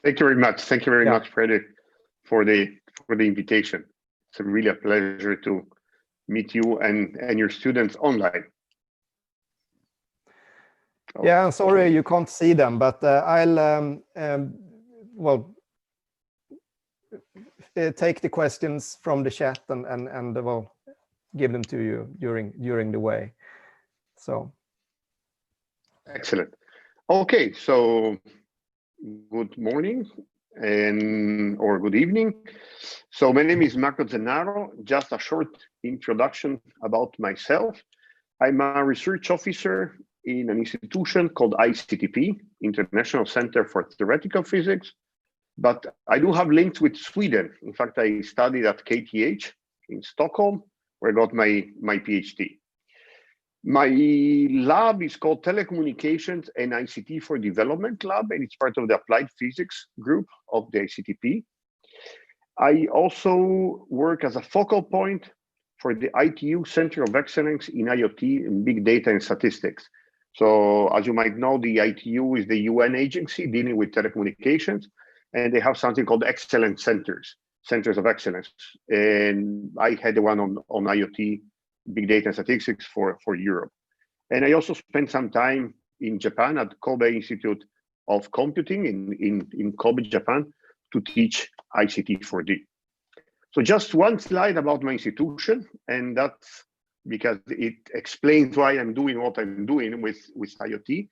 Thank you very much. Thank you very Yeah. much, Fredrik, for the invitation. It's really a pleasure to meet you and your students online. Yeah, I'm sorry you can't see them, but I'll well take the questions from the chat and well give them to you during the way. So excellent. Okay, so good morning or good evening. So my name is Marco Zennaro. Just a short introduction about myself. I'm a research officer in an institution called ICTP, International Center for Theoretical Physics. But I do have links with Sweden. In fact, I studied at KTH in Stockholm, where I got my PhD. My lab is called Telecommunications and ICT for Development Lab, and it's part of the Applied Physics group of the ICTP. I also work as a focal point for the ITU Center of Excellence in IoT and Big Data and Statistics. So as you might know, the ITU is the UN agency dealing with telecommunications, and they have something called excellence centers of excellence. And I had the one on IoT, Big Data and Statistics for Europe. And I also spent some time in Japan at Kobe Institute of Computing in Kobe, Japan, to teach ICT4D. So just one slide about my institution, and that's because it explains why I'm doing what I'm doing with IoT.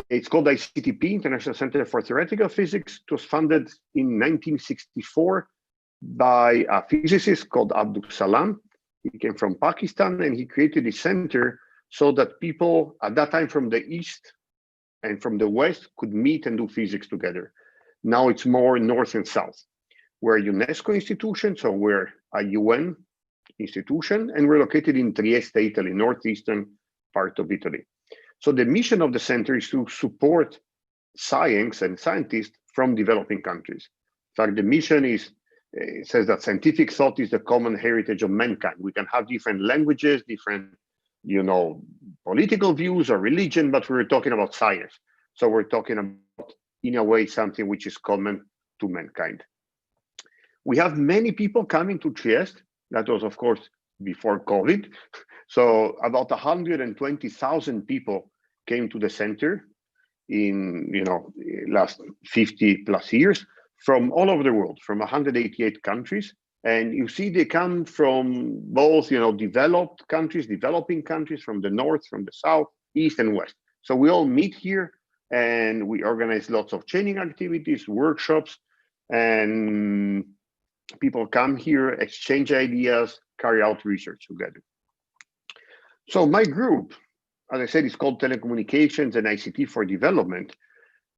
It's called ICTP, International Center for Theoretical Physics. It was founded in 1964 by a physicist called Abdul Salam. He came from Pakistan, and he created a center so that people at that time from the East and from the West could meet and do physics together. Now it's more North and South. We're a UNESCO institution, so we're a UN institution, and we're located in Trieste, Italy, northeastern part of Italy. So the mission of the center is to support science and scientists from developing countries. In fact, the mission is, it says that scientific thought is the common heritage of mankind. We can have different languages, different, political views or religion, but we're talking about science. So we're talking about, in a way, something which is common to mankind. We have many people coming to Trieste. That was, of course, before COVID. So about 120,000 people came to the center in last 50 plus years from all over the world, from 188 countries. And you see they come from both developed countries, developing countries, from the north, from the south, east and west. So we all meet here and we organize lots of training activities, workshops, and people come here, exchange ideas, carry out research together. So my group, as I said, is called Telecommunications and ICT for Development.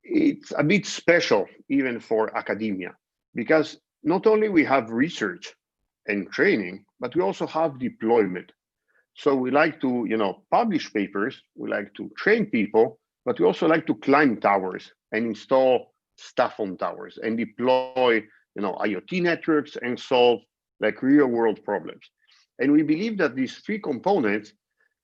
It's a bit special even for academia, because not only we have research and training, but we also have deployment. So we like to, publish papers, we like to train people, but we also like to climb towers and install stuff on towers and deploy, IoT networks and solve like real world problems. And we believe that these three components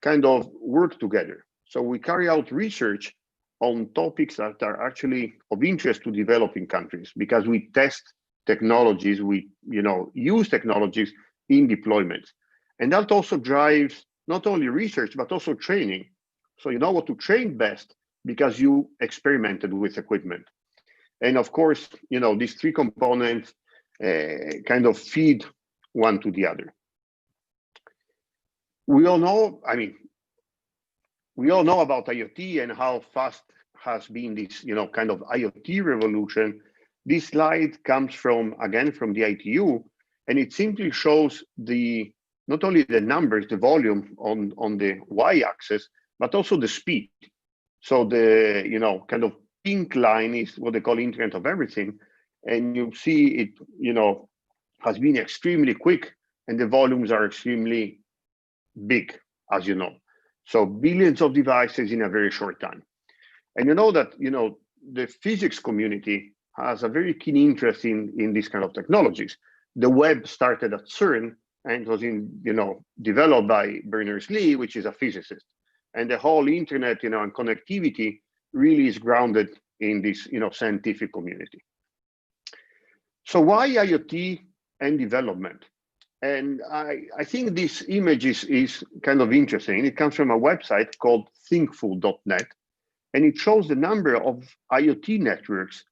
kind of work together. So we carry out research on topics that are actually of interest to developing countries, because we test technologies, we use technologies in deployments. And that also drives not only research, but also training. So you know what to train best because you experimented with equipment. And of course, these three components kind of feed one to the other. We all know about IoT and how fast has been this, kind of IoT revolution. This slide comes again from the ITU, and it simply shows not only the numbers, the volume on the y-axis, but also the speed. So the, kind of pink line is what they call Internet of Everything. And you see it, has been extremely quick, and the volumes are extremely big, as you know. So billions of devices in a very short time. And you know that, the physics community has a very keen interest in these kind of technologies. The web started at CERN and was developed by Berners-Lee, which is a physicist. And the whole internet, and connectivity really is grounded in this, scientific community. So why IoT and development? And I think this image is kind of interesting. It comes from a website called thinkful.net, and it shows the number of IoT networks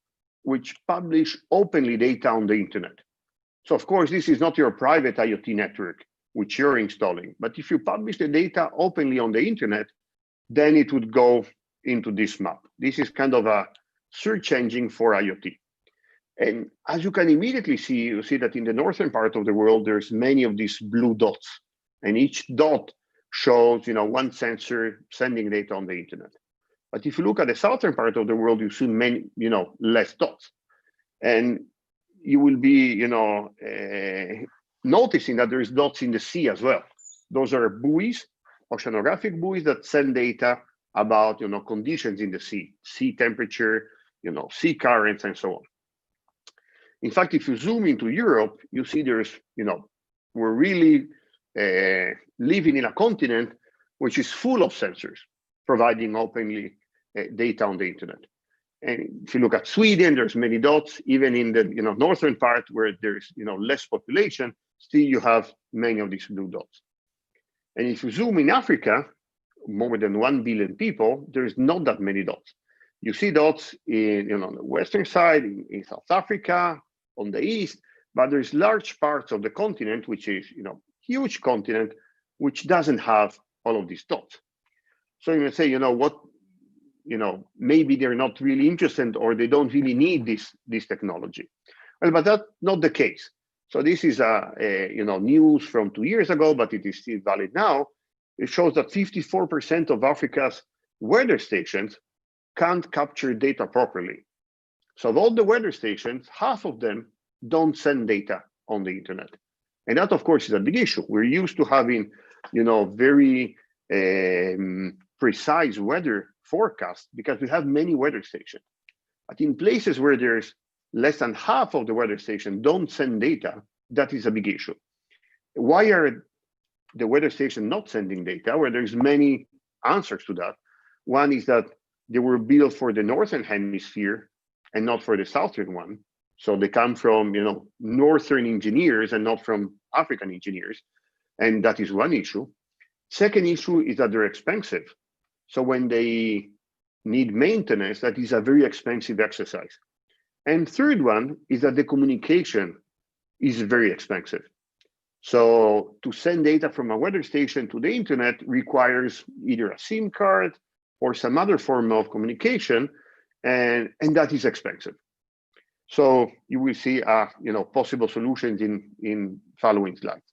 which publish openly data on the internet. So of course, this is not your private IoT network, which you're installing, but if you publish the data openly on the internet, then it would go into this map. This is kind of a search engine for IoT. And as you can immediately see, you see that in the northern part of the world, there's many of these blue dots, and each dot shows, one sensor sending data on the internet. But if you look at the southern part of the world, you see many, less dots. And you will be, noticing that there's dots in the sea as well. Those are buoys, oceanographic buoys that send data about, conditions in the sea temperature, sea currents, and so on. In fact, if you zoom into Europe, you see there's, we're really living in a continent which is full of sensors providing openly data on the internet. And if you look at Sweden, there's many dots. Even in the northern part where there's less population, still you have many of these blue dots. And if you zoom in Africa, more than 1 billion people, there's not that many dots. You see dots in on the western side, in South Africa, on the east, but there's large parts of the continent, which is huge continent, which doesn't have all of these dots. So you may say, what, maybe they're not really interested or they don't really need this technology. Well, but that's not the case. So this is news from 2 years ago, but it is still valid now. It shows that 54% of Africa's weather stations can't capture data properly. So of all the weather stations, half of them don't send data on the internet. And that, of course, is a big issue. We're used to having, very precise weather forecasts because we have many weather stations. But in places where there's less than half of the weather stations don't send data, that is a big issue. Why are the weather stations not sending data? Well, there's many answers to that. One is that they were built for the northern hemisphere and not for the southern one. So they come from, northern engineers and not from African engineers. And that is one issue. Second issue is that they're expensive. So when they need maintenance, that is a very expensive exercise. And third one is that the communication is very expensive. So to send data from a weather station to the internet requires either a SIM card or some other form of communication, and that is expensive. So you will see, possible solutions in following slides.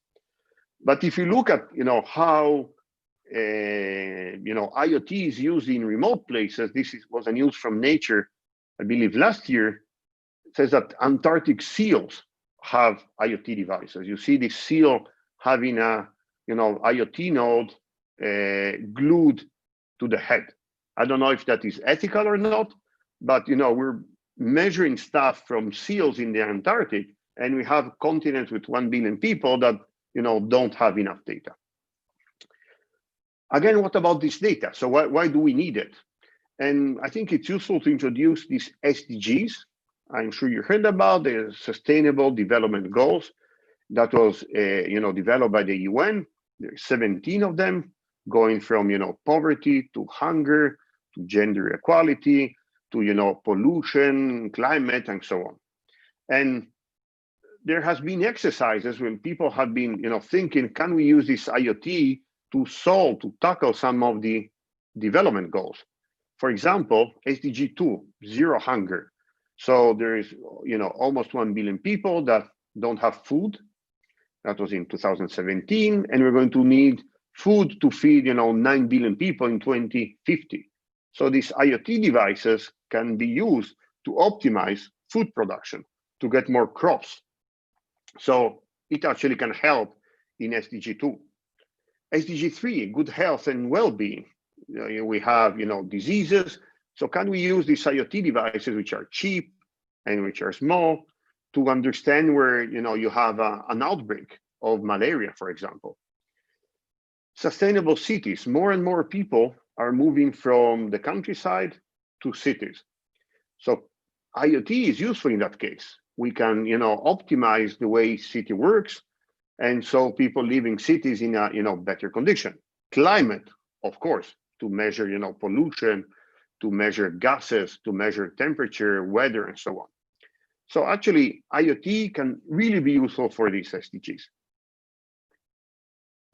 But if you look at, how, IoT is used in remote places, was a news from Nature, I believe last year, it says that Antarctic seals have IoT devices. You see this seal having a, IoT node glued to the head. I don't know if that is ethical or not, but, we're measuring stuff from seals in the Antarctic, and we have continents with 1 billion people that don't have enough data. Again, what about this data? So why do we need it? And I think it's useful to introduce these SDGs. I'm sure you heard about the Sustainable Development Goals that was developed by the UN. There's 17 of them, going from poverty to hunger to gender equality to pollution, climate, and so on. And there has been exercises when people have been thinking, can we use this IoT to tackle some of the development goals? For example, SDG 2, zero hunger. So there is almost 1 billion people that don't have food. That was in 2017, and we're going to need food to feed 9 billion people in 2050. So these IoT devices can be used to optimize food production, to get more crops. So it actually can help in SDG 2. SDG 3, good health and well-being. We have diseases. So can we use these IoT devices, which are cheap and which are small, to understand where you have an outbreak of malaria, for example? Sustainable cities. More and more people are moving from the countryside to cities. So IoT is useful in that case. we can, optimize the way city works. And so people live in cities in a, better condition. Climate, of course, to measure, pollution, to measure gases, to measure temperature, weather, and so on. So actually, IoT can really be useful for these SDGs.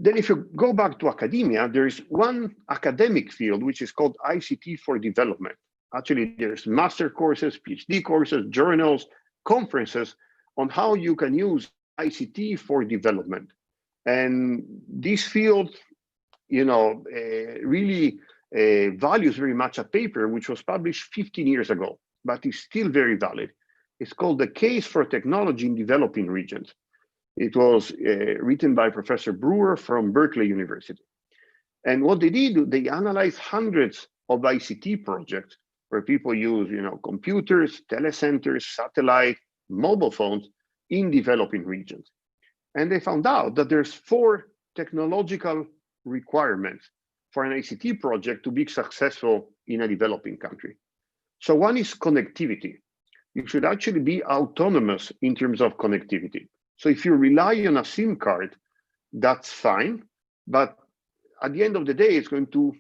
Then if you go back to academia, there is one academic field which is called ICT for development. Actually, there's master courses, PhD courses, journals, conferences on how you can use ICT for development. And this field, really values very much a paper which was published 15 years ago, but is still very valid. It's called The Case for Technology in Developing Regions. It was written by Professor Brewer from Berkeley University. And what they did, they analyzed hundreds of ICT projects where people use, computers, telecenters, satellite, mobile phones in developing regions. And they found out that there's 4 technological requirements for an ICT project to be successful in a developing country. So one is connectivity. You should actually be autonomous in terms of connectivity. So if you rely on a SIM card, that's fine. But at the end of the day, it's going to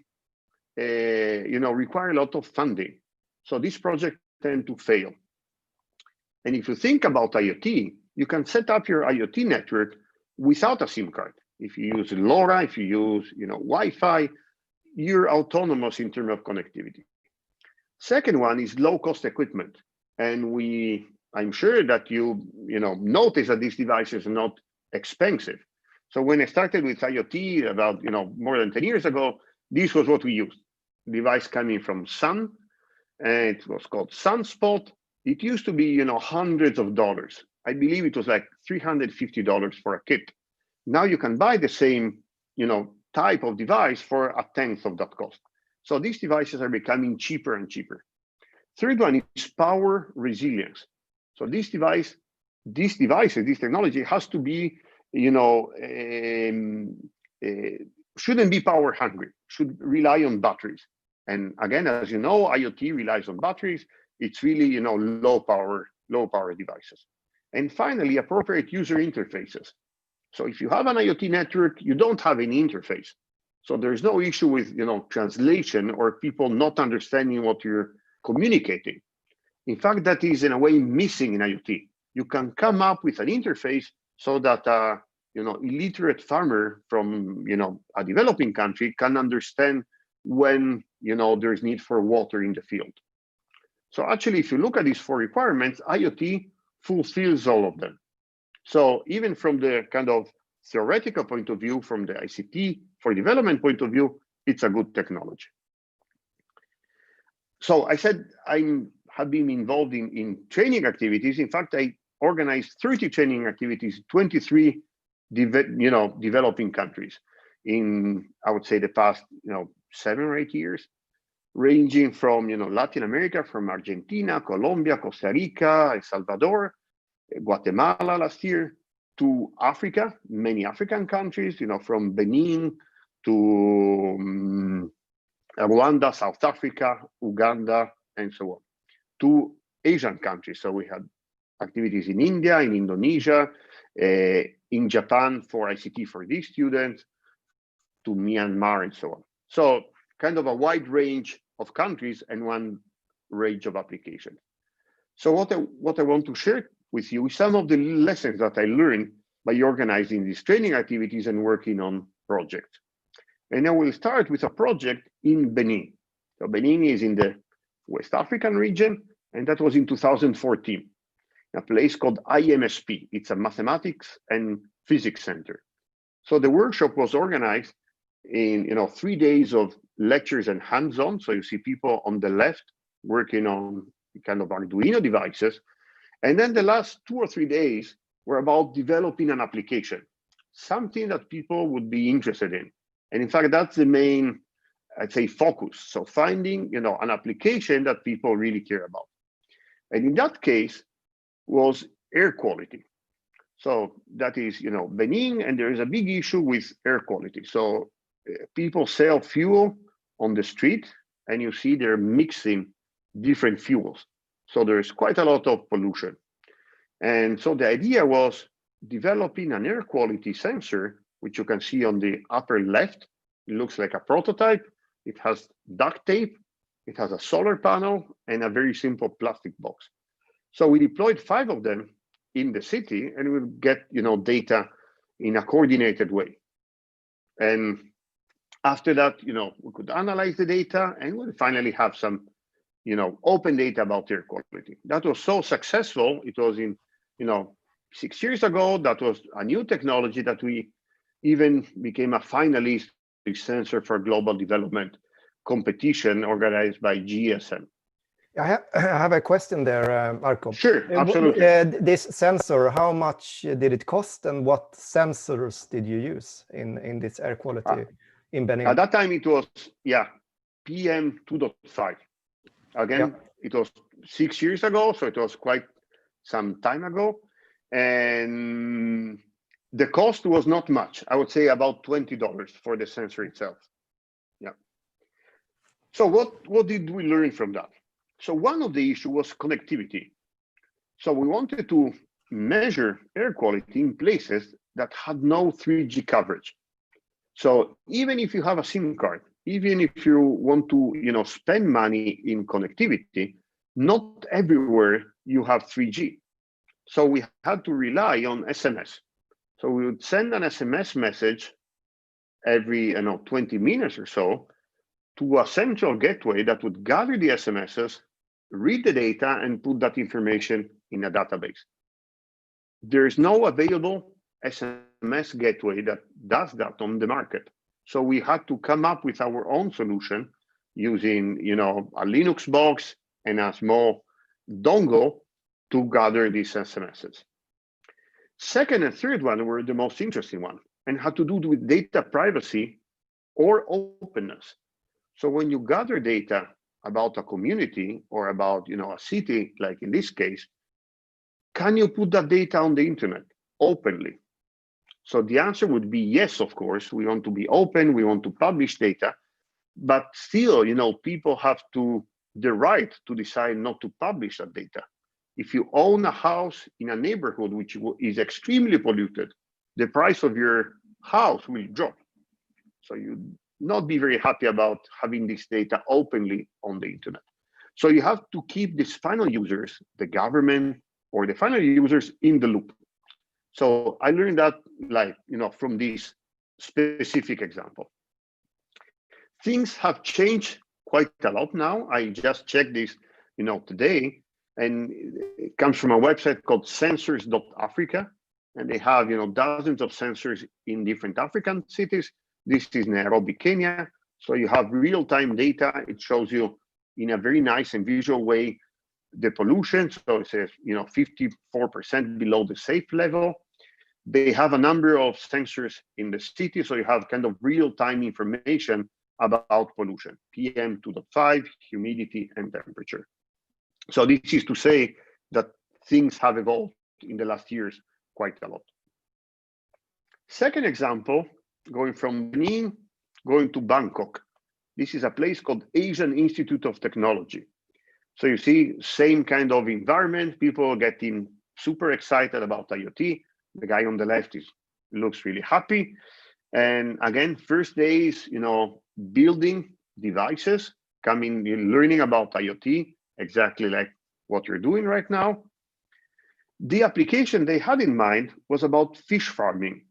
require a lot of funding. So these projects tend to fail. And if you think about IoT, you can set up your IoT network without a SIM card. If you use LoRa, if you use Wi-Fi, you're autonomous in terms of connectivity. Second one is low-cost equipment. And I'm sure that you notice that these devices are not expensive. So when I started with IoT about more than 10 years ago, this was what we used. Device coming from Sun, and it was called Sunspot. It used to be hundreds of dollars. I believe it was like $350 for a kit. Now you can buy the same type of device for 1/10 of that cost. So these devices are becoming cheaper and cheaper. Third one is power resilience. So this technology has to be, shouldn't be power hungry, should rely on batteries. And again, as you know, IoT relies on batteries. It's really, low power devices. And finally, appropriate user interfaces. So if you have an IoT network, you don't have any interface. So there's no issue with, translation or people not understanding what you're communicating. In fact, that is in a way missing in IoT. You can come up with an interface so that illiterate farmer from a developing country can understand when there's need for water in the field. So actually, if you look at these 4 requirements, IoT fulfills all of them. So even from the kind of theoretical point of view, from the ICT for development point of view, it's a good technology. So I said I have been involved in training activities. In fact, I organized 30 training activities, 23 developing countries in, I would say, the past 7 or 8 years, ranging from Latin America, from Argentina, Colombia, Costa Rica, El Salvador, Guatemala last year, to Africa, many African countries, from Benin to Rwanda, South Africa, Uganda, and so on, to Asian countries. So we had activities in India, in Indonesia, in Japan for ICT for these students, to Myanmar, and so on. So kind of a wide range of countries and one range of applications. So what I want to share with you is some of the lessons that I learned by organizing these training activities and working on projects. And I will start with a project in Benin. So Benin is in the West African region, and that was in 2014, a place called IMSP. It's a mathematics and physics center. So the workshop was organized in 3 days of lectures and hands-on. So you see people on the left working on kind of Arduino devices. And then the last 2 or 3 days were about developing an application, something that people would be interested in. And in fact, that's the main, I'd say, focus. So finding, an application that people really care about. And in that case was air quality. So that is, Benin, and there is a big issue with air quality. So people sell fuel on the street, and you see they're mixing different fuels. So there's quite a lot of pollution. And so the idea was developing an air quality sensor, which you can see on the upper left. It looks like a prototype. It has duct tape, it has a solar panel, and a very simple plastic box. So we deployed 5 of them in the city, and we would get data in a coordinated way. And after that, we could analyze the data, and we'll finally have some open data about air quality. That was so successful. It was in 6 years ago. That was a new technology that we even became a finalist sensor for global development competition organized by GSM. I have a question there, Marco. Sure, absolutely. This sensor, how much did it cost, and what sensors did you use in this air quality in Benin? At that time, it was PM 2.5. Again, it was 6 years ago, so it was quite some time ago. And the cost was not much. I would say about $20 for the sensor itself. Yeah. So what did we learn from that? So one of the issues was connectivity. So we wanted to measure air quality in places that had no 3G coverage. So even if you have a SIM card, even if you want to spend money in connectivity, not everywhere you have 3G. So we had to rely on SMS. So we would send an SMS message every 20 minutes or so to a central gateway that would gather the SMSs, read the data, and put that information in a database. There is no available SMS gateway that does that on the market. So we had to come up with our own solution using a Linux box and a small dongle to gather these SMSs. Second and third one were the most interesting one and had to do with data privacy or openness. So when you gather data about a community or about a city, like in this case, can you put that data on the internet openly? So the answer would be yes, of course. We want to be open, we want to publish data, but still, people have the right to decide not to publish that data. If you own a house in a neighborhood which is extremely polluted, the price of your house will drop. So you'd not be very happy about having this data openly on the internet. So you have to keep these final users, the government or the final users, in the loop. So I learned that from this specific example. Things have changed quite a lot now. I just checked this today, and it comes from a website called sensors.africa, and they have dozens of sensors in different African cities. This is Nairobi, Kenya. So you have real-time data. It shows you in a very nice and visual way the pollution. So it says 54% below the safe level. They have a number of sensors in the city, so you have kind of real-time information about pollution, PM 2.5, humidity, and temperature. So this is to say that things have evolved in the last years quite a lot. Second example, going from Benin, going to Bangkok. This is a place called Asian Institute of Technology. So you see, same kind of environment, people getting super excited about IoT. The guy on the left looks really happy. And again, first days, building devices, learning about IoT, exactly like what you're doing right now. The application they had in mind was about fish farming.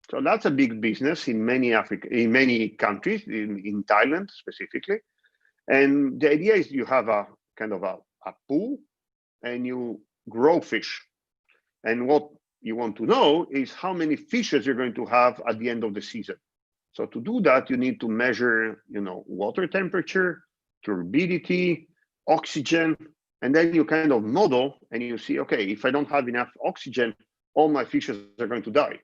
So that's a big business in many countries, in Thailand specifically. And the idea is you have a kind of a pool and you grow fish. And what you want to know is how many fishes you're going to have at the end of the season. So to do that, you need to measure, water temperature, turbidity, oxygen, and then you kind of model and you see, okay, if I don't have enough oxygen, all my fishes are going to die.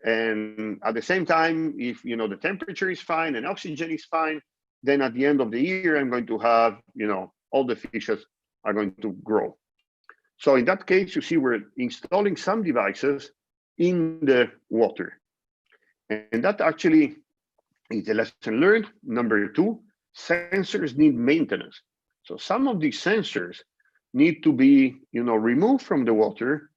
And at the same time, if the temperature is fine and oxygen is fine, then at the end of the year, I'm going to have, all the fishes are going to grow. So in that case, you see we're installing some devices in the water. And that actually is a lesson learned. Number two, sensors need maintenance. So some of these sensors need to be, removed from the water,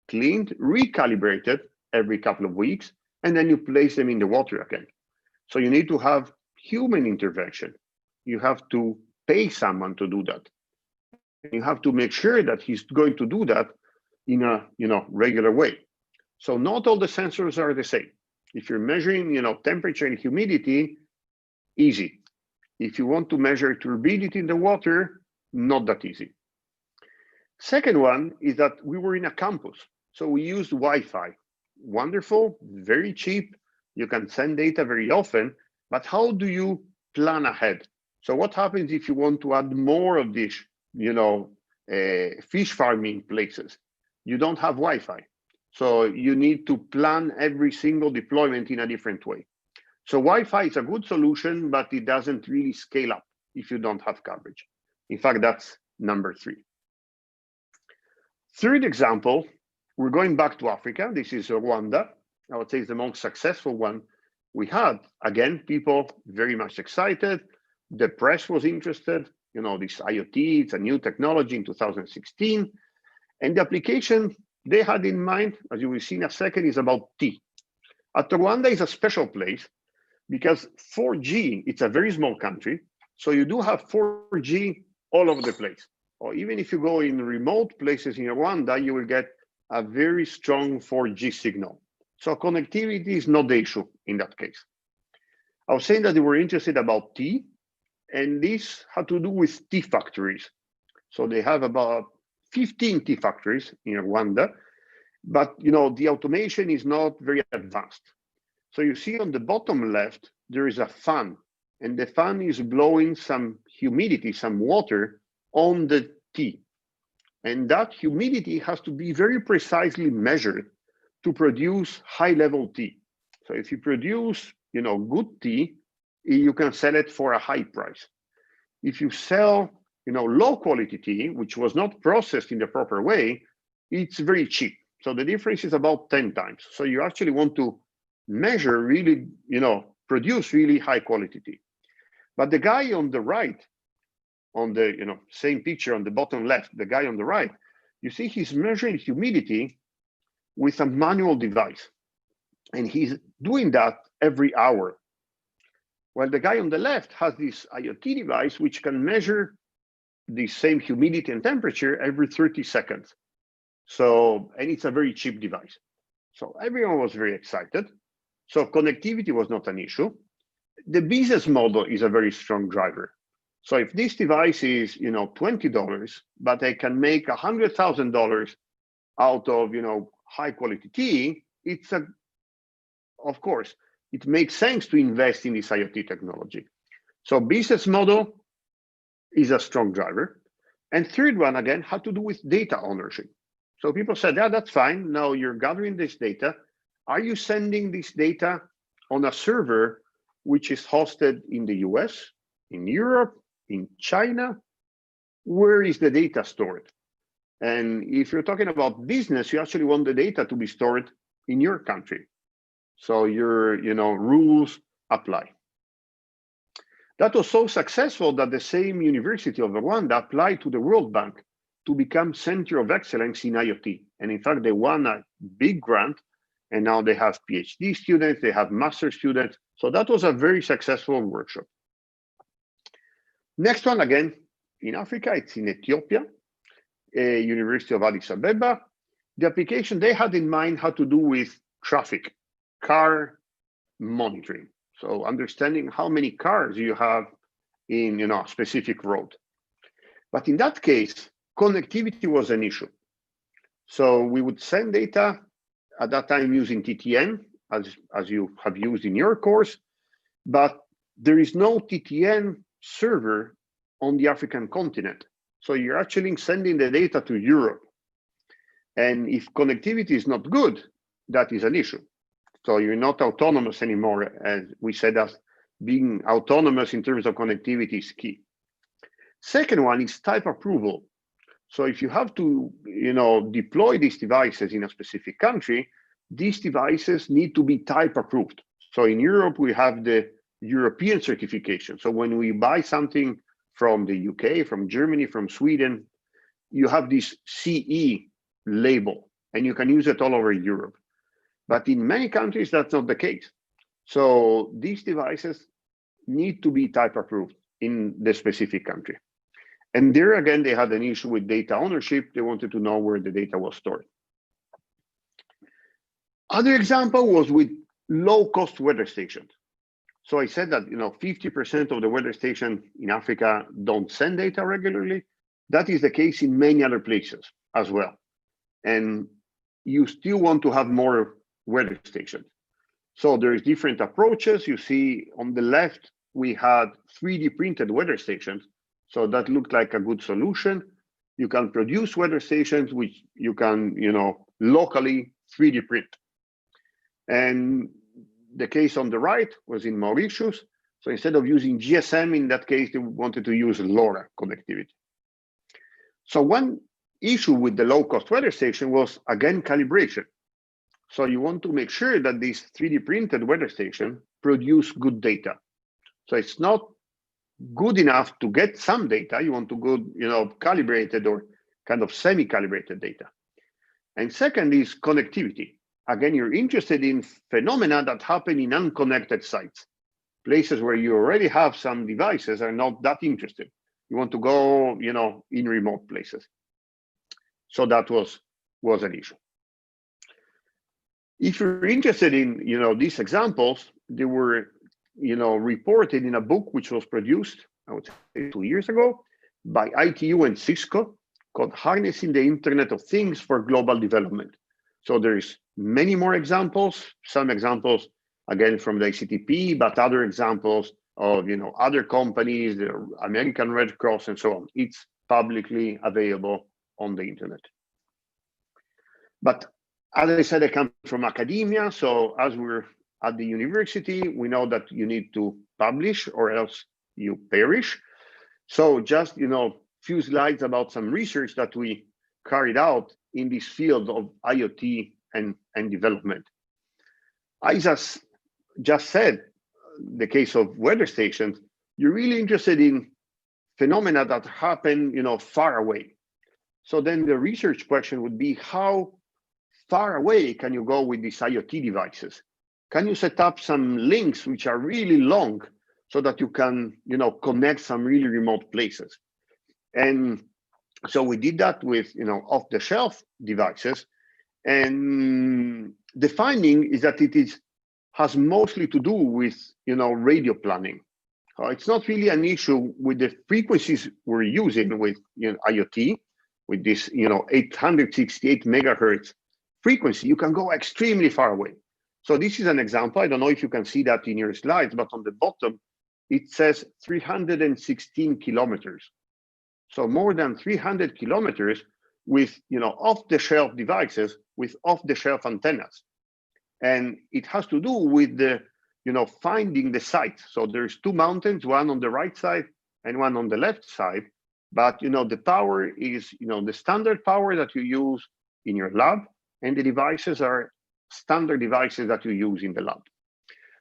cleaned, recalibrated every couple of weeks, and then you place them in the water again. So you need to have human intervention. You have to pay someone to do that. And you have to make sure that he's going to do that in a regular way. So not all the sensors are the same. If you're measuring temperature and humidity, easy. If you want to measure turbidity in the water, not that easy. Second one is that we were in a campus. So we used Wi-Fi. Wonderful, very cheap. You can send data very often, but how do you plan ahead? So what happens if you want to add more of these, fish farming places? You don't have Wi-Fi. So you need to plan every single deployment in a different way. So Wi-Fi is a good solution, but it doesn't really scale up if you don't have coverage. In fact, that's number 3. Third example, we're going back to Africa. This is Rwanda. I would say it's the most successful one we had. Again, people very much excited. The press was interested. This IoT, it's a new technology in 2016. And the application they had in mind, as you will see in a second, is about tea. Rwanda is a special place because 4G, it's a very small country. So you do have 4G all over the place. Or even if you go in remote places in Rwanda, you will get a very strong 4G signal. So connectivity is not the issue in that case. I was saying that they were interested about tea, and this had to do with tea factories. So they have about 15 tea factories in Rwanda, but the automation is not very advanced. So you see on the bottom left, there is a fan, and the fan is blowing some humidity, some water on the tea. And that humidity has to be very precisely measured to produce high-level tea. So if you produce, good tea, you can sell it for a high price. If you sell, low-quality tea, which was not processed in the proper way, it's very cheap. So the difference is about 10 times. So you actually want to measure really, produce really high-quality tea. But the guy on the right, on the same picture on the bottom left, the guy on the right, you see he's measuring humidity with a manual device. And he's doing that every hour. While the guy on the left has this IoT device, which can measure the same humidity and temperature every 30 seconds. So, and it's a very cheap device. So everyone was very excited. So connectivity was not an issue. The business model is a very strong driver. So if this device is, $20, but I can make $100,000 out of, high quality tea, of course, it makes sense to invest in this IoT technology. So business model is a strong driver. And third one, again, had to do with data ownership. So people said, yeah, that's fine. Now you're gathering this data. Are you sending this data on a server which is hosted in the US, in Europe, in China? Where is the data stored? And if you're talking about business, you actually want the data to be stored in your country. So your rules apply. That was so successful that the same University of Rwanda applied to the World Bank to become Center of Excellence in IoT. And in fact, they won a big grant, and now they have PhD students, they have master students. So that was a very successful workshop. Next one, again, in Africa, it's in Ethiopia, University of Addis Ababa. The application they had in mind had to do with traffic, car monitoring. So understanding how many cars you have in a specific road. But in that case, connectivity was an issue. So we would send data at that time using TTN, as you have used in your course, but there is no TTN server on the African continent. So you're actually sending the data to Europe. And if connectivity is not good, that is an issue. So you're not autonomous anymore. As we said, that being autonomous in terms of connectivity is key. Second one is type approval. So if you have to, deploy these devices in a specific country, these devices need to be type approved. So in Europe, we have the European certification. So when we buy something from the UK, from Germany, from Sweden, you have this CE label, and you can use it all over Europe. But in many countries, that's not the case. So these devices need to be type approved in the specific country. And there again, they had an issue with data ownership. They wanted to know where the data was stored. Other example was with low-cost weather stations. So I said that 50% of the weather stations in Africa don't send data regularly. That is the case in many other places as well. And you still want to have more weather stations. So there's different approaches. You see on the left, we had 3D printed weather stations. So that looked like a good solution. You can produce weather stations, which you can, locally 3D print. And the case on the right was in Mauritius. So instead of using GSM, in that case, they wanted to use LoRa connectivity. So one issue with the low-cost weather station was, again, calibration. So you want to make sure that this 3D printed weather station produce good data. So it's not good enough to get some data. You want to go, calibrated or kind of semi-calibrated data. And second is connectivity. Again, you're interested in phenomena that happen in unconnected sites. Places where you already have some devices are not that interested. You want to go, in remote places. So that was an issue. If you're interested in, these examples, they were, reported in a book which was produced, I would say 2 years ago, by ITU and Cisco, called Harnessing the Internet of Things for Global Development. So there's many more examples, some examples, again, from the ICTP, but other examples of, other companies, the American Red Cross, and so on. It's publicly available on the internet. But as I said, I come from academia. So as we're at the university, we know that you need to publish or else you perish. So just, few slides about some research that we carried out in this field of IoT and development. I just said, the case of weather stations, you're really interested in phenomena that happen, far away. So then the research question would be, how far away can you go with these IoT devices? Can you set up some links which are really long so that you can, connect some really remote places? And so we did that with, off-the-shelf devices. And the finding is that it has mostly to do with, radio planning. It's not really an issue with the frequencies we're using with IoT, with this, 868 megahertz frequency. You can go extremely far away. So this is an example. I don't know if you can see that in your slides, but on the bottom, it says 316 kilometers. So more than 300 kilometers with, off-the-shelf devices with off-the-shelf antennas. And it has to do with the, finding the site. So there's two mountains, one on the right side and one on the left side. But, the power is, the standard power that you use in your lab, and the devices are standard devices that you use in the lab.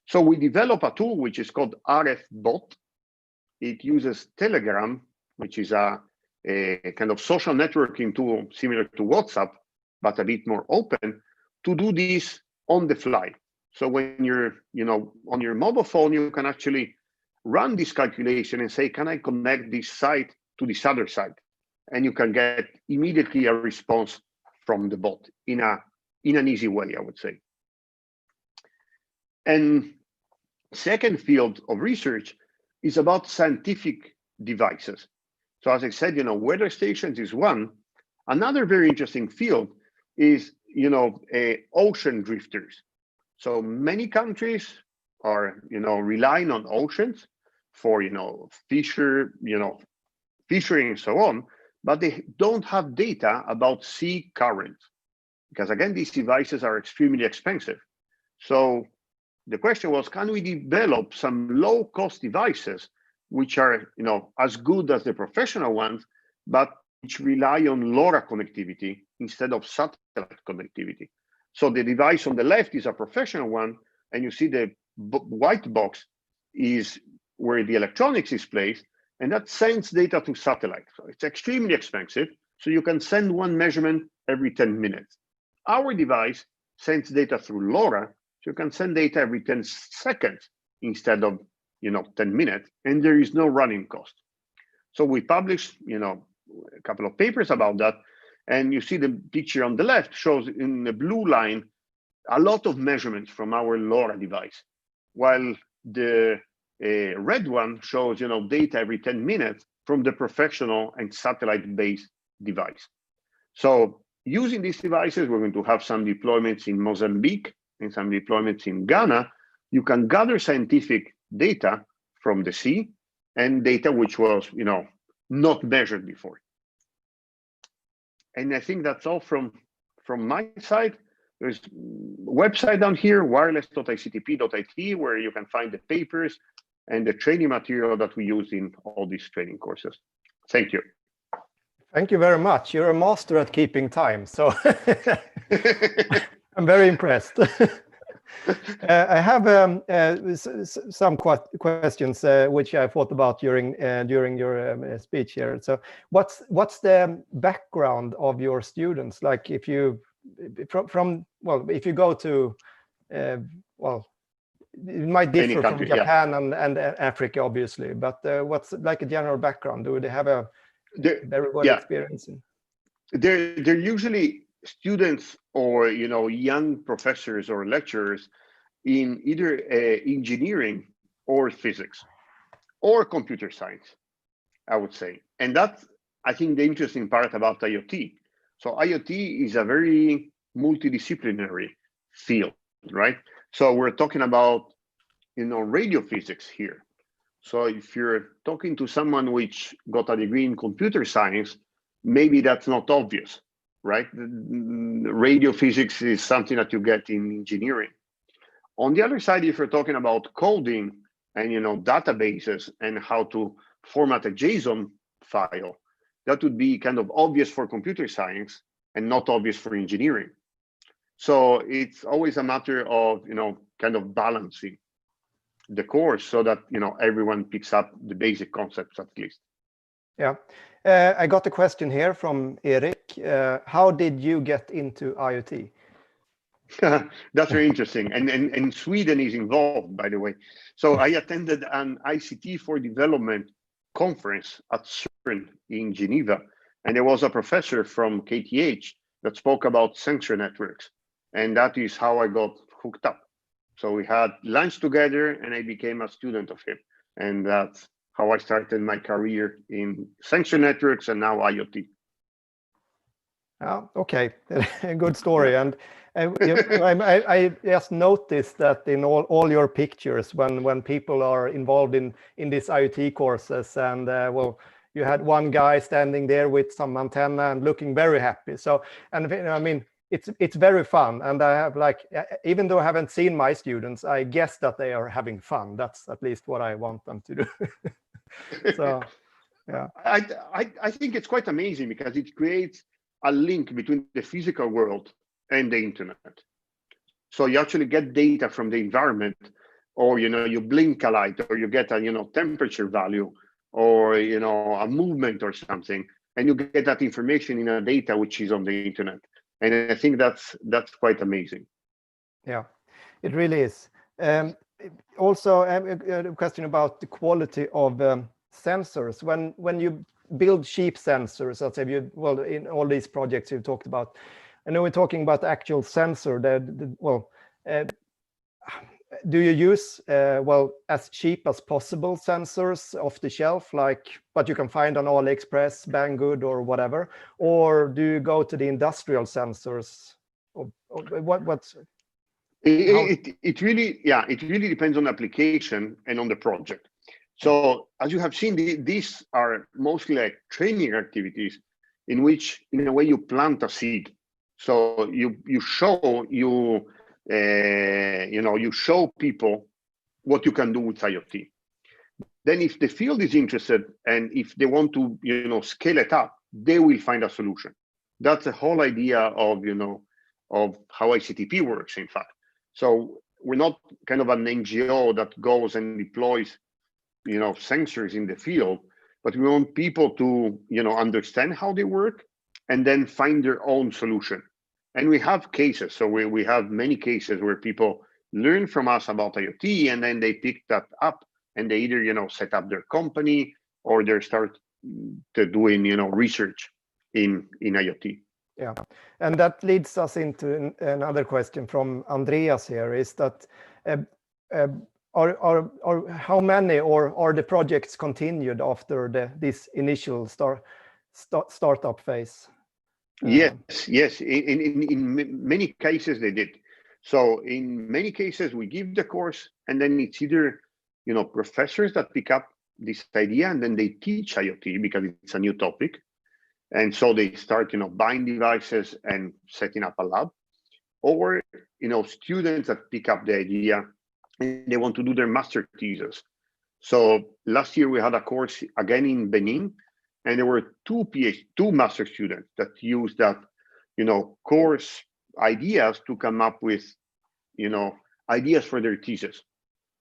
So we develop a tool which is called RFBot. It uses Telegram, which is a kind of social networking tool similar to WhatsApp, but a bit more open, to do this on the fly. So when you're, on your mobile phone, you can actually run this calculation and say, can I connect this site to this other site? And you can get immediately a response from the bot in an easy way, I would say. And second field of research is about scientific devices. So as I said, weather stations is one. Another very interesting field is, ocean drifters. So many countries are, relying on oceans for, fishery and so on, but they don't have data about sea currents, because again, these devices are extremely expensive. So the question was, can we develop some low-cost devices which are, as good as the professional ones, but which rely on LoRa connectivity instead of satellite connectivity? So the device on the left is a professional one, and you see the white box is where the electronics is placed, and that sends data to satellite. So it's extremely expensive, So you can send one measurement every 10 minutes. Our device sends data through LoRa, so you can send data every 10 seconds instead of 10 minutes, and there is no running cost. So we published a couple of papers about that, and you see the picture on the left shows in the blue line a lot of measurements from our LoRa device, while the red one shows data every 10 minutes from the professional and satellite-based device. So using these devices, we're going to have some deployments in Mozambique and some deployments in Ghana. You can gather scientific data from the sea and data which was not measured before. And I think that's all from my side. There's a website down here, wireless.ictp.it, where you can find the papers and the training material that we use in all these training courses. Thank you. Thank you very much. You're a master at keeping time, so I'm very impressed. I have some questions which I thought about during your speech here. So, what's the background of your students? Like, if you if you go to it might differ from Japan and Africa, obviously, but what's like a general background? Do they have a very good experience? They're usually students or young professors or lecturers in either engineering or physics or computer science, I would say. And that's, I think, the interesting part about IoT. So IoT is a very multidisciplinary field, right? So we're talking about radio physics here. So if you're talking to someone which got a degree in computer science, maybe that's not obvious, right? Radio physics is something that you get in engineering. On the other side, if you're talking about coding and databases and how to format a JSON file, that would be kind of obvious for computer science and not obvious for engineering. So it's always a matter of kind of balancing the course so that everyone picks up the basic concepts at least. Yeah, I got a question here from Eric. How did you get into IoT? That's very interesting, and Sweden is involved, by the way. So I attended an ICT for Development conference at CERN in Geneva, and there was a professor from KTH that spoke about sensor networks, and that is how I got hooked up. So we had lunch together, and I became a student of him, and that's how I started my career in sensor networks and now IoT. Oh, okay, good story. And I just noticed that in all your pictures, when people are involved in these IoT courses, and you had one guy standing there with some antenna and looking very happy. So, and I mean, it's very fun, and I have, like, even though I haven't seen my students, I guess that they are having fun. That's at least what I want them to do. So, yeah, I think it's quite amazing because it creates a link between the physical world and the internet. So you actually get data from the environment, or you blink a light, or you get a temperature value, or a movement or something, and you get that information in a data which is on the internet. And I think that's quite amazing. Yeah, it really is. Also, a question about the quality of sensors. When you build cheap sensors, let's say in all these projects you've talked about, I know we're talking about the actual sensor. Do you use as cheap as possible sensors off the shelf, but you can find on AliExpress, Banggood, or whatever, or do you go to the industrial sensors? It really depends on the application and on the project. So as you have seen, these are mostly like training activities in which, in a way, you plant a seed. So you show people what you can do with IoT. Then if the field is interested and if they want to scale it up, they will find a solution. That's the whole idea of how ICTP works, in fact. So we're not kind of an NGO that goes and deploys sensors in the field, but we want people to understand how they work and then find their own solution. And we have cases. So we have many cases where people learn from us about IoT, and then they pick that up, and they either set up their company, or they start to doing research in IoT. Yeah, and that leads us into another question from Andreas here, is that are how many or are the projects continued after this initial startup phase? Yes. In many cases they did. So in many cases we give the course, and then it's either professors that pick up this idea and then they teach IoT because it's a new topic, and so they start buying devices and setting up a lab, or students that pick up the idea and they want to do their master thesis. So last year we had a course again in Benin, and there were two master students that used that course ideas to come up with ideas for their thesis.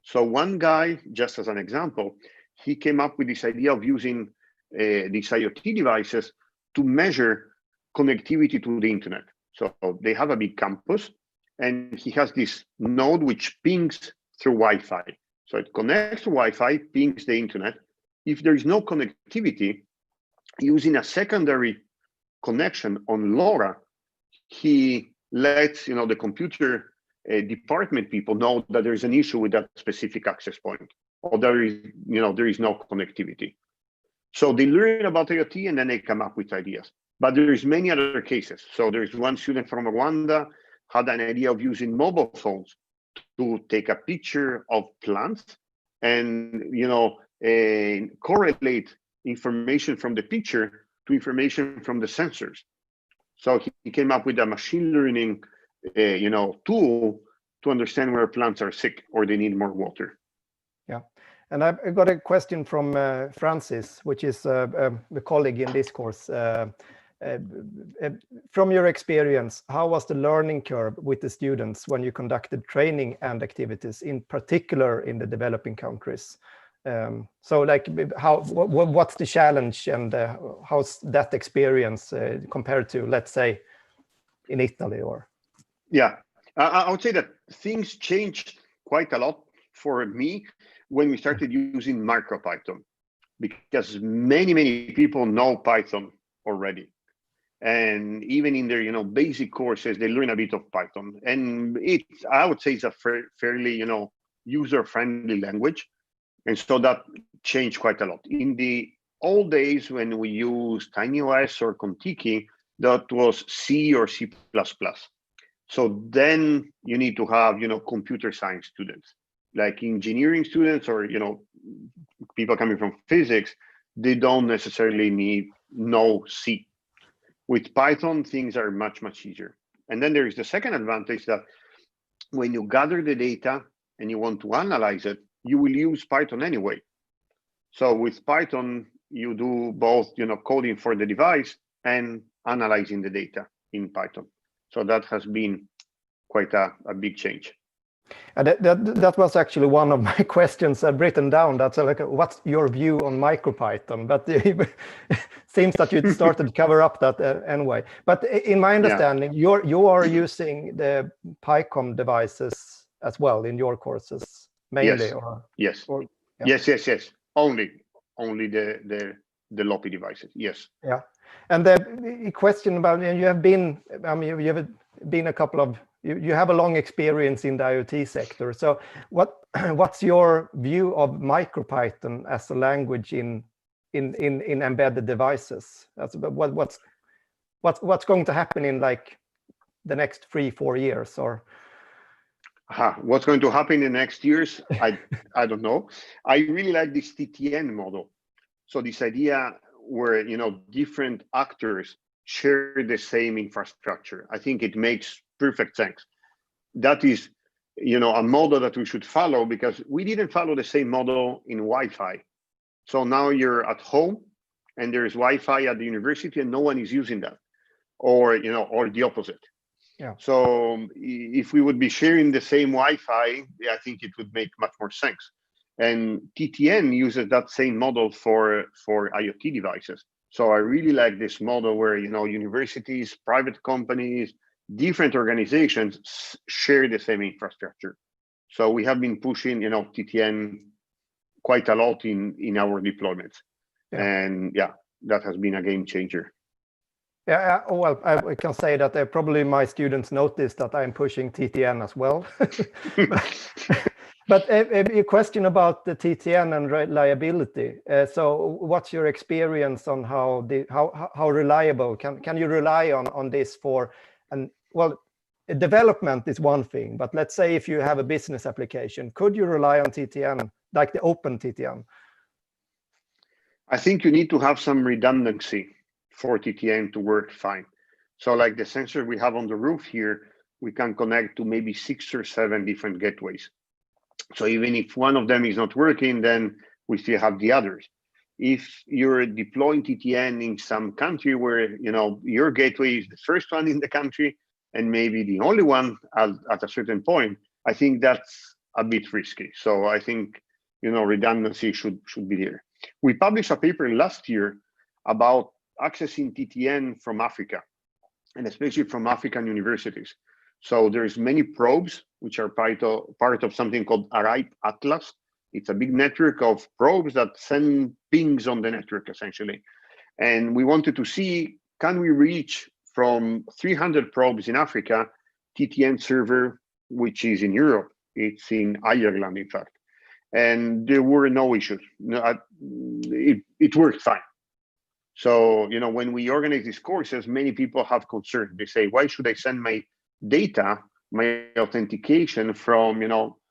So one guy, just as an example, he came up with this idea of using these IoT devices to measure connectivity to the internet. So they have a big campus, and he has this node which pings through Wi-Fi. So it connects to Wi-Fi, pings the internet. If there is no connectivity, using a secondary connection on LoRa, he lets the computer department people know that there's an issue with that specific access point, or there is no connectivity. So they learn about IoT, and then they come up with ideas. But there's many other cases. So there's one student from Rwanda had an idea of using mobile phones to take a picture of plants and correlate information from the picture to information from the sensors. So he came up with a machine learning tool to understand where plants are sick or they need more water. Yeah, and I've got a question from Francis, which is a colleague in this course. From your experience, how was the learning curve with the students when you conducted training and activities, in particular in the developing countries? So like, what's the challenge, and how's that experience compared to, let's say, in Italy? Or yeah, I would say that things changed quite a lot for me when we started using MicroPython, because many people know Python already, and even in their basic courses they learn a bit of Python, and I would say it's a fairly user-friendly language. And so that changed quite a lot. In the old days when we used TinyOS or Contiki, that was C or C++. So then you need to have computer science students, like engineering students, or people coming from physics. They don't necessarily know C. With Python, things are much easier. And then there is the second advantage, that when you gather the data and you want to analyze it, you will use Python anyway. So with Python, you do both, coding for the device and analyzing the data in Python. So that has been quite a big change. And that was actually one of my questions I've written down. That's like, what's your view on MicroPython? But it seems that you started to cover up that anyway. But in my understanding, you are using the PyCom devices as well in your courses mainly. Yes. Yes. Only the Lopi devices. Yes. Yeah. And the question about, you have been, you have been a couple of, you have a long experience in the IoT sector. So what's your view of MicroPython as a language in embedded devices? What's going to happen in like the next 3-4 years, or? What's going to happen in the next years? I don't know. I really like this TTN model. So this idea where different actors share the same infrastructure. I think it makes perfect sense. That is a model that we should follow, because we didn't follow the same model in Wi-Fi. So now you're at home and there's Wi-Fi at the university and no one is using that, or the opposite. Yeah. So if we would be sharing the same Wi-Fi, I think it would make much more sense. And TTN uses that same model for IoT devices. So I really like this model where, universities, private companies, different organizations share the same infrastructure. So we have been pushing, TTN quite a lot in our deployments. Yeah. And yeah, that has been a game changer. Yeah, well, I can say that probably my students noticed that I'm pushing TTN as well. But a question about the TTN and reliability. So what's your experience on how reliable can you rely on this for? And well, development is one thing, but let's say if you have a business application, could you rely on TTN, like the open TTN? I think you need to have some redundancy for TTN to work fine. So like the sensor we have on the roof here, we can connect to maybe 6 or 7 different gateways. So even if one of them is not working, then we still have the others. If you're deploying TTN in some country where your gateway is the first one in the country and maybe the only one at a certain point, I think that's a bit risky. So I think redundancy should be there. We published a paper last year about accessing TTN from Africa, and especially from African universities. So there's many probes, which are part of something called ARIPE Atlas. It's a big network of probes that send pings on the network, essentially. And we wanted to see, can we reach from 300 probes in Africa, TTN server, which is in Europe. It's in Ireland, in fact. And there were no issues. It worked fine. So, when we organize these courses, many people have concerns. They say, why should I send my data, my authentication from,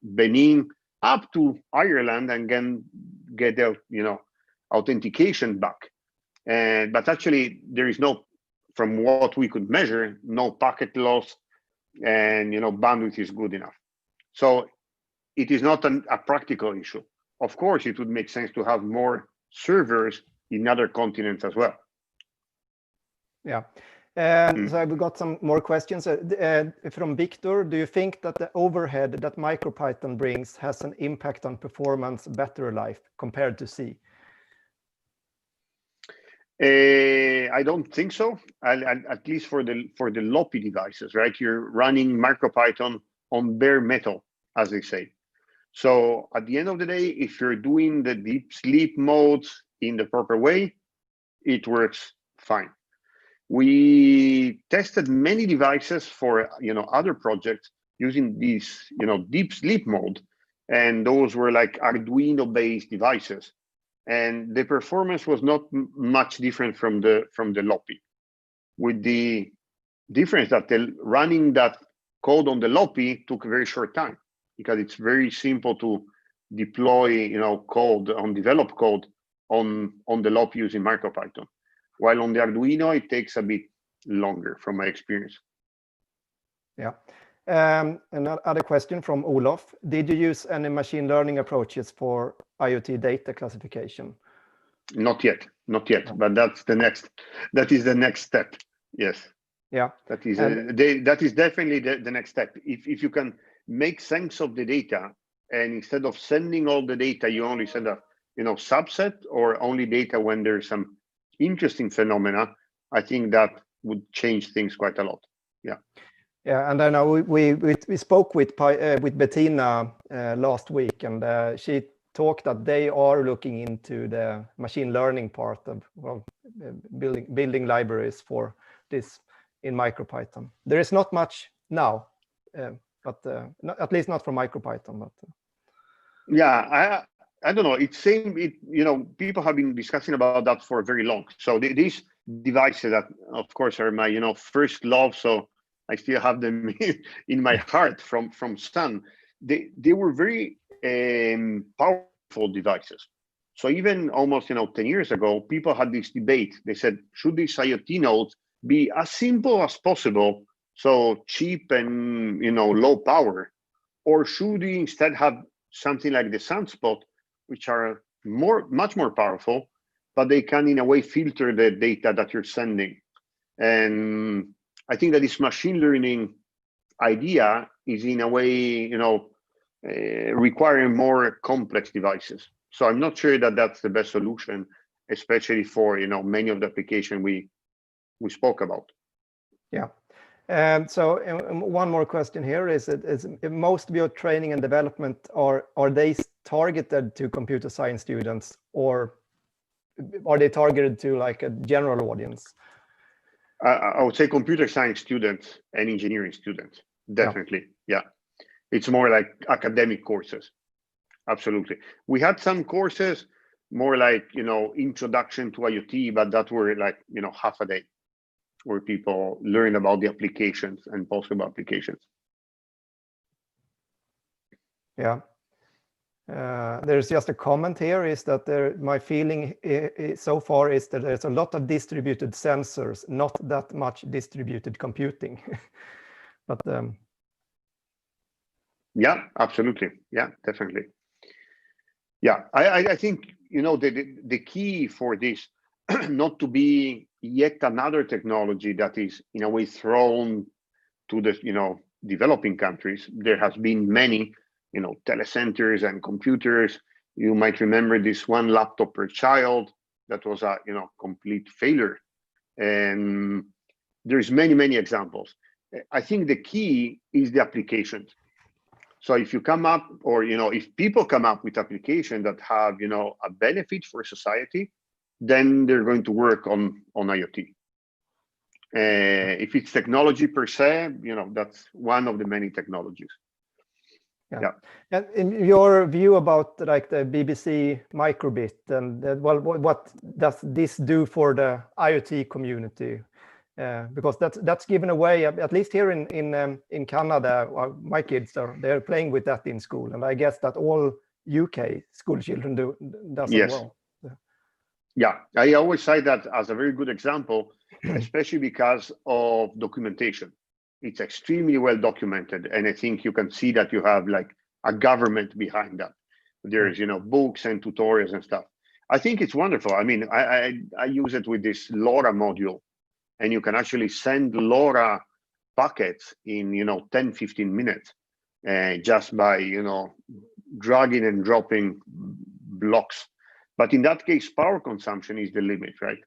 Benin up to Ireland and then get the, authentication back? But actually, there is no, from what we could measure, no packet loss, and, bandwidth is good enough. So it is not a practical issue. Of course, it would make sense to have more servers in other continents as well. Yeah. So we've got some more questions from Victor. Do you think that the overhead that MicroPython brings has an impact on performance, battery life compared to C? I don't think so. At least for the LOPI devices, right? You're running MicroPython on bare metal, as they say. So at the end of the day, if you're doing the deep sleep modes in the proper way, it works fine. We tested many devices for other projects using this deep sleep mode, and those were like Arduino-based devices, and the performance was not much different from the LOPI, with the difference that running that code on the LOPI took a very short time, because it's very simple to deploy code develop code on the LOPI using MicroPython. While on the Arduino, it takes a bit longer from my experience. Yeah. Another question from Olof. Did you use any machine learning approaches for IoT data classification? Not yet, but that is the next step. Yes. Yeah. That is definitely the next step. If you can make sense of the data, and instead of sending all the data, you only send a subset or only data when there's some interesting phenomena, I think that would change things quite a lot. Yeah. Yeah, and I know we spoke with Bettina last week, and she talked that they are looking into the machine learning part of building libraries for this in MicroPython. There is not much now, but at least not for MicroPython. But yeah, I don't know. It's same. People have been discussing about that for very long. So these devices that, of course, are my first love. So I still have them in my heart from Sun. They were very powerful devices. So even almost 10 years ago, people had this debate. They said, should these IoT nodes be as simple as possible, so cheap and low power, or should we instead have something like the Sunspot, which are much more powerful, but they can in a way filter the data that you're sending? And I think that this machine learning idea is in a way requiring more complex devices. So I'm not sure that that's the best solution especially for many of the applications we spoke about. Yeah. So one more question here is most of your training and development, are they targeted to computer science students, or are they targeted to like a general audience? I would say computer science students and engineering students, definitely. Yeah. It's more like academic courses. Absolutely. We had some courses more like, introduction to IoT, but that were like, half a day, where people learn about the applications and possible applications. Yeah. There's just a comment here is that my feeling so far is that there's a lot of distributed sensors, not that much distributed computing. But yeah, absolutely. Yeah, definitely. Yeah, I think the key for this not to be yet another technology that is in a way thrown to the developing countries. There has been many telecenters and computers. You might remember this one laptop per child that was a complete failure, and there's many examples. I think the key is the applications. So if you come up, or if people come up with applications that have a benefit for society, then they're going to work on IoT. If it's technology per se, that's one of the many technologies. Yeah. And in your view about like the BBC microbit, and well, what does this do for the IoT community? Because that's given away, at least here in Canada. My kids they're playing with that in school, and I guess that all UK school children does as well. Yeah, I always cite that as a very good example, especially because of documentation. It's extremely well documented, and I think you can see that you have like a government behind that. There's books and tutorials and stuff. I think it's wonderful. I mean, I use it with this LoRa module, and you can actually send LoRa packets in 10-15 minutes, just by dragging and dropping blocks. But in that case, power consumption is the limit, right?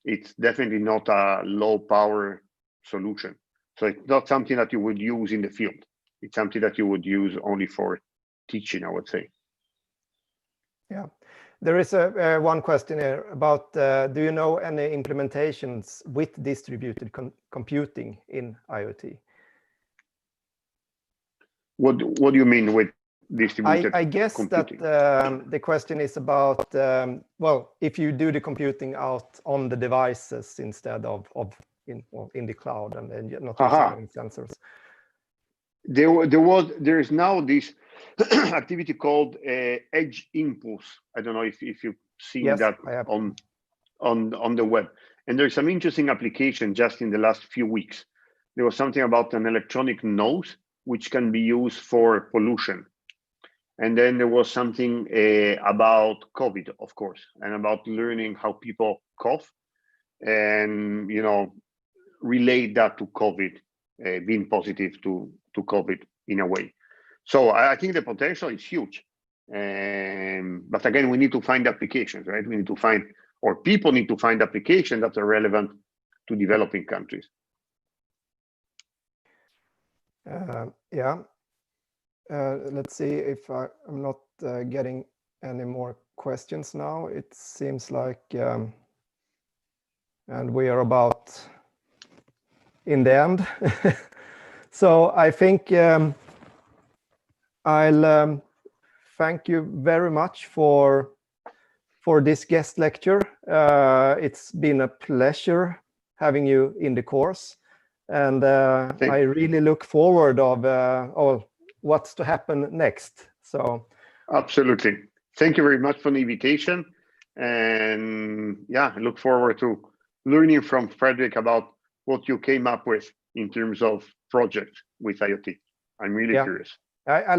It's definitely not a low power solution. So it's not something that you would use in the field. It's something that you would use only for teaching, I would say. Yeah. There is one question here about, do you know any implementations with distributed computing in IoT? What do you mean with distributed I guess computing? that the question is about, well, if you do the computing out on the devices instead of in the cloud and not using sensors. There is now this activity called edge impulse. I don't know if you've seen that on the web. And there's some interesting application just in the last few weeks. There was something about an electronic nose which can be used for pollution. And then there was something about COVID, of course, and about learning how people cough and relate that to COVID, being positive to COVID in a way. So I think the potential is huge. But again, we need to find applications, right? We need to find, or people need to find applications that are relevant to developing countries. Let's see if I'm not getting any more questions now. It seems like, and we are about in the end. So I think I'll thank you very much for this guest lecture. It's been a pleasure having you in the course, and I really look forward of what's to happen next. So absolutely, thank you very much for the invitation, and yeah, I look forward to learning from Frederick about what you came up with in terms of project with IoT. I'm really curious. I'll be